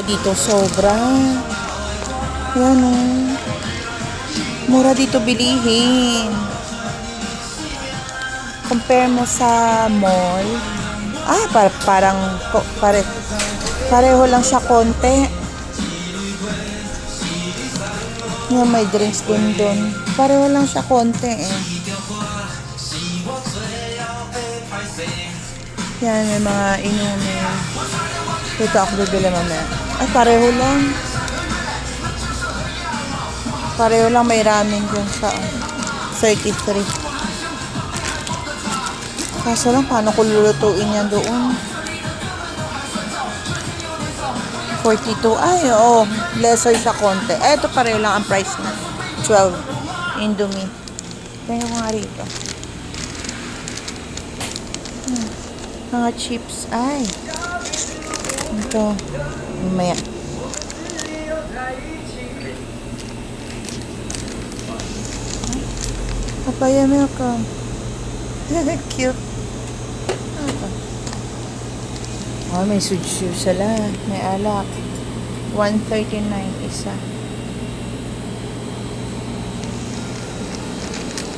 Dito sobra. Yan o. Mura dito bilihin. Compare mo sa mall. Pareho lang siya konti. Yan, may drinks din dun. Pareho lang siya konti eh. Yan, may mga inumin. Dito ako bibili mamaya. Ay, pareho lang. Pareho lang, may ramen dun sa 33. Kaso lang, paano ko lulutuin yan doon? 42. Ay, oo. Lesser siya konti. Eh, ito pareho lang ang price na. 12. Indomie. Tingnan ko nga rito. Mga chips. Ay. Ito. Mamaya. Papaya milk. Cute. Oh, may suju sila. May alak. 139 isa.